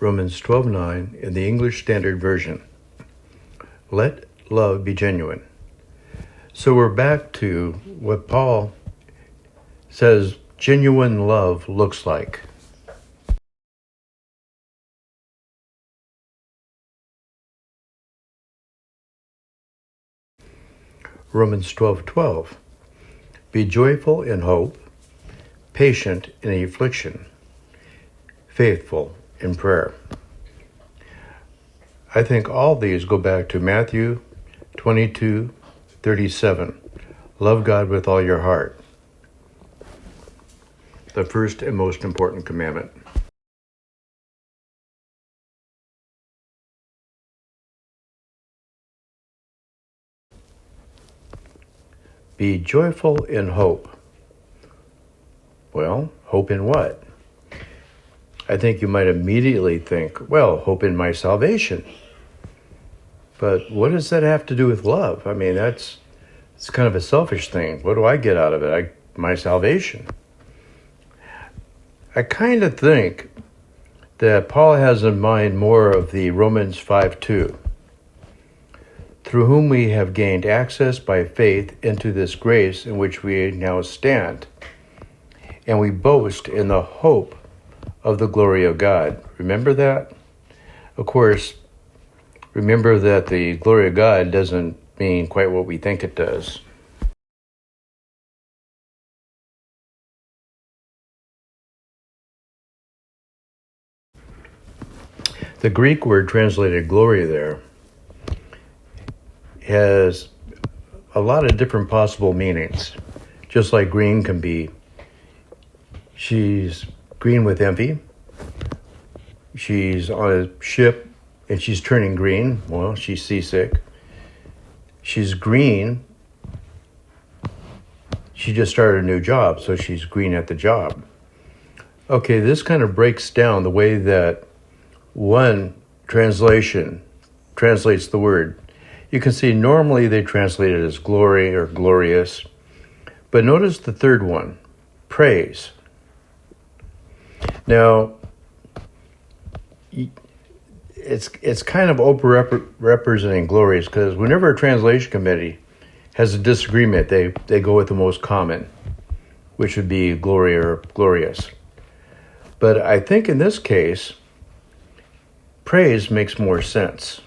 Romans 12:9 in the English Standard Version. Let love be genuine. So we're back to what Paul says genuine love looks like. Romans 12:12. Be joyful in hope, patient in affliction, faithful in prayer. I think all these go back to Matthew 22:37. Love God with all your heart. The first and most important commandment. Be joyful in hope. Well, hope in what? I think you might immediately think, well, hope in my salvation. But what does that have to do with love? I mean, it's kind of a selfish thing. What do I get out of it? My salvation. I kind of think that Paul has in mind more of the Romans 5:2, through whom we have gained access by faith into this grace in which we now stand, and we boast in the hope of the glory of God. Remember that? Of course, remember that the glory of God doesn't mean quite what we think it does. The Greek word translated glory there has a lot of different possible meanings. Just like green can be, she's green with envy. She's on a ship and she's turning green. Well, she's seasick. She's green. She just started a new job, so she's green at the job. Okay, this kind of breaks down the way that one translation translates the word. You can see normally they translate it as glory or glorious. But notice the third one, praise. Now, it's kind of over-representing glorious because whenever a translation committee has a disagreement, they go with the most common, which would be glory or glorious. But I think in this case, praise makes more sense.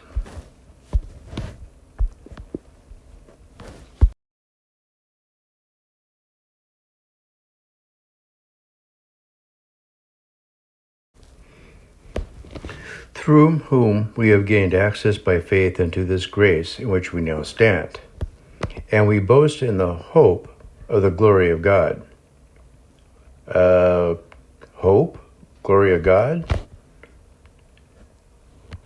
Through whom we have gained access by faith into this grace in which we now stand, and we boast in the hope of the glory of God. Hope? Glory of God?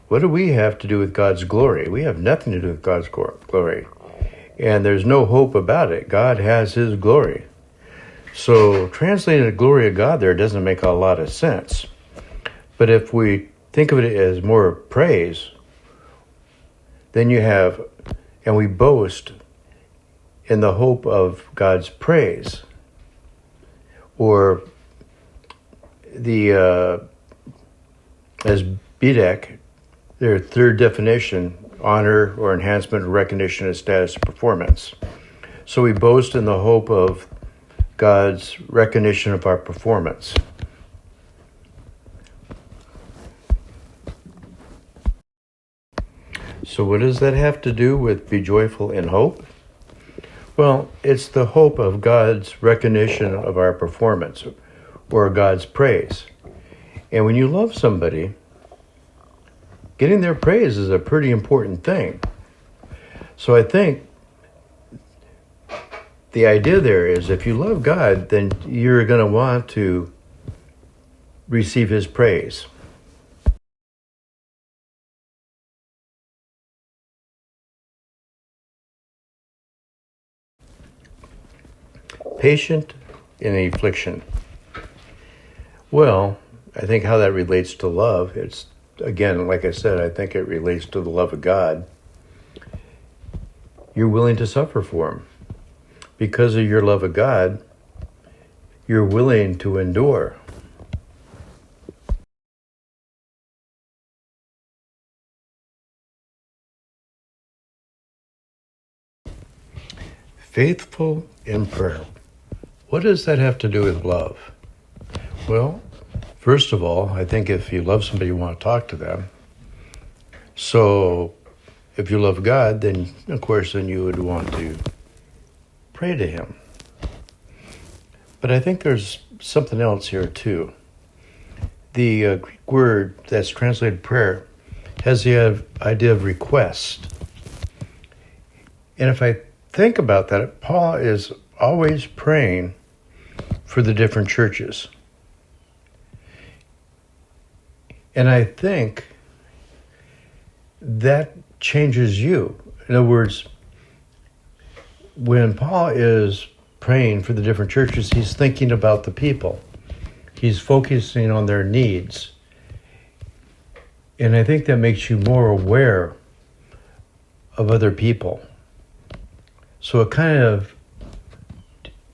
What do we have to do with God's glory? We have nothing to do with God's glory. And there's no hope about it. God has His glory. So translating the glory of God there doesn't make a lot of sense. But if we think of it as more praise, then you have, and we boast in the hope of God's praise. Or as BDEC, their third definition, honor or enhancement of recognition of status of performance. So we boast in the hope of God's recognition of our performance. So what does that have to do with be joyful in hope? Well, it's the hope of God's recognition of our performance or God's praise. And when you love somebody, getting their praise is a pretty important thing. So I think the idea there is if you love God, then you're going to want to receive His praise. Patient in affliction. Well, I think how that relates to love, it's, again, like I said, I think it relates to the love of God. You're willing to suffer for Him. Because of your love of God, you're willing to endure. Faithful in prayer. What does that have to do with love? Well, first of all, I think if you love somebody, you want to talk to them. So if you love God, then of course, then you would want to pray to him. But I think there's something else here too. The Greek word that's translated prayer has the idea of request. And if I think about that, Paul is always praying for the different churches. And I think that changes you. In other words, when Paul is praying for the different churches, he's thinking about the people. He's focusing on their needs. And I think that makes you more aware of other people. So it kind of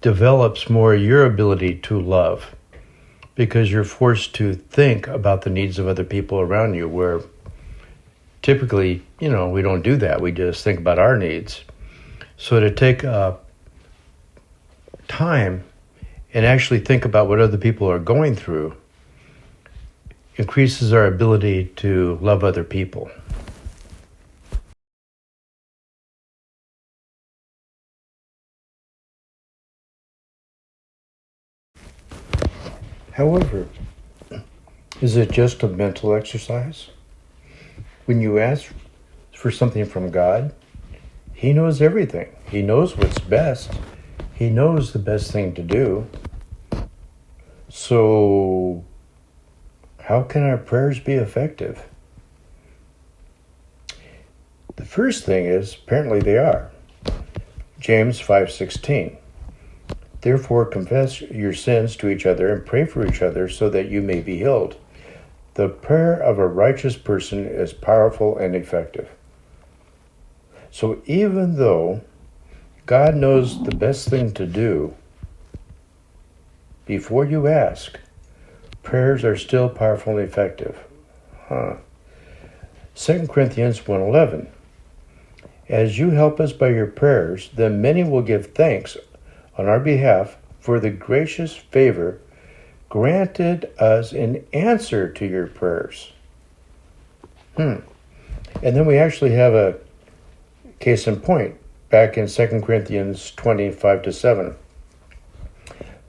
develops more your ability to love, because you're forced to think about the needs of other people around you, where typically, we don't do that. We just think about our needs. So to take time and actually think about what other people are going through increases our ability to love other people. However, is it just a mental exercise? When you ask for something from God, he knows everything. He knows what's best. He knows the best thing to do. So how can our prayers be effective? The first thing is, apparently they are. James 5:16. Therefore confess your sins to each other and pray for each other so that you may be healed. The prayer of a righteous person is powerful and effective. So even though God knows the best thing to do, before you ask, prayers are still powerful and effective. 2 Corinthians 1:11. As you help us by your prayers, then many will give thanks on our behalf for the gracious favor granted us in answer to your prayers. And then we actually have a case in point back in 2 Corinthians 20:5-7.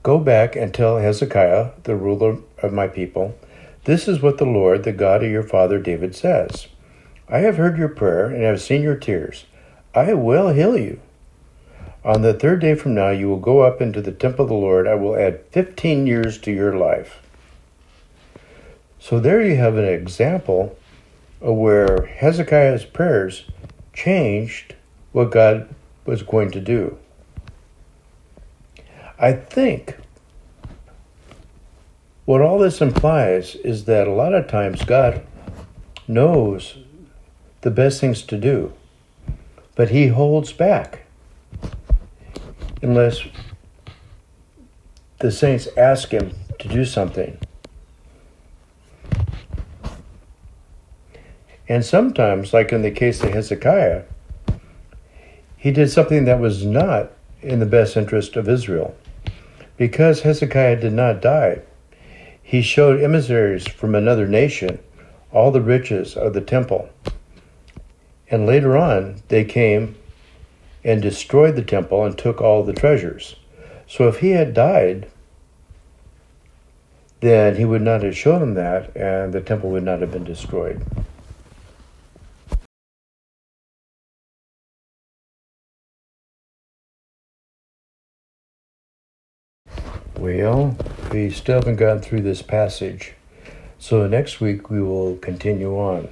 Go back and tell Hezekiah, the ruler of my people, this is what the Lord, the God of your father David says. I have heard your prayer and have seen your tears. I will heal you. On the third day from now, you will go up into the temple of the Lord. I will add 15 years to your life. So there you have an example of where Hezekiah's prayers changed what God was going to do. I think what all this implies is that a lot of times God knows the best things to do, but he holds back unless the saints ask him to do something. And sometimes, like in the case of Hezekiah, he did something that was not in the best interest of Israel. Because Hezekiah did not die, he showed emissaries from another nation all the riches of the temple. And later on, they came and destroyed the temple and took all the treasures. So if he had died, then he would not have shown them that, and the temple would not have been destroyed. Well, we still haven't gone through this passage. So next week we will continue on.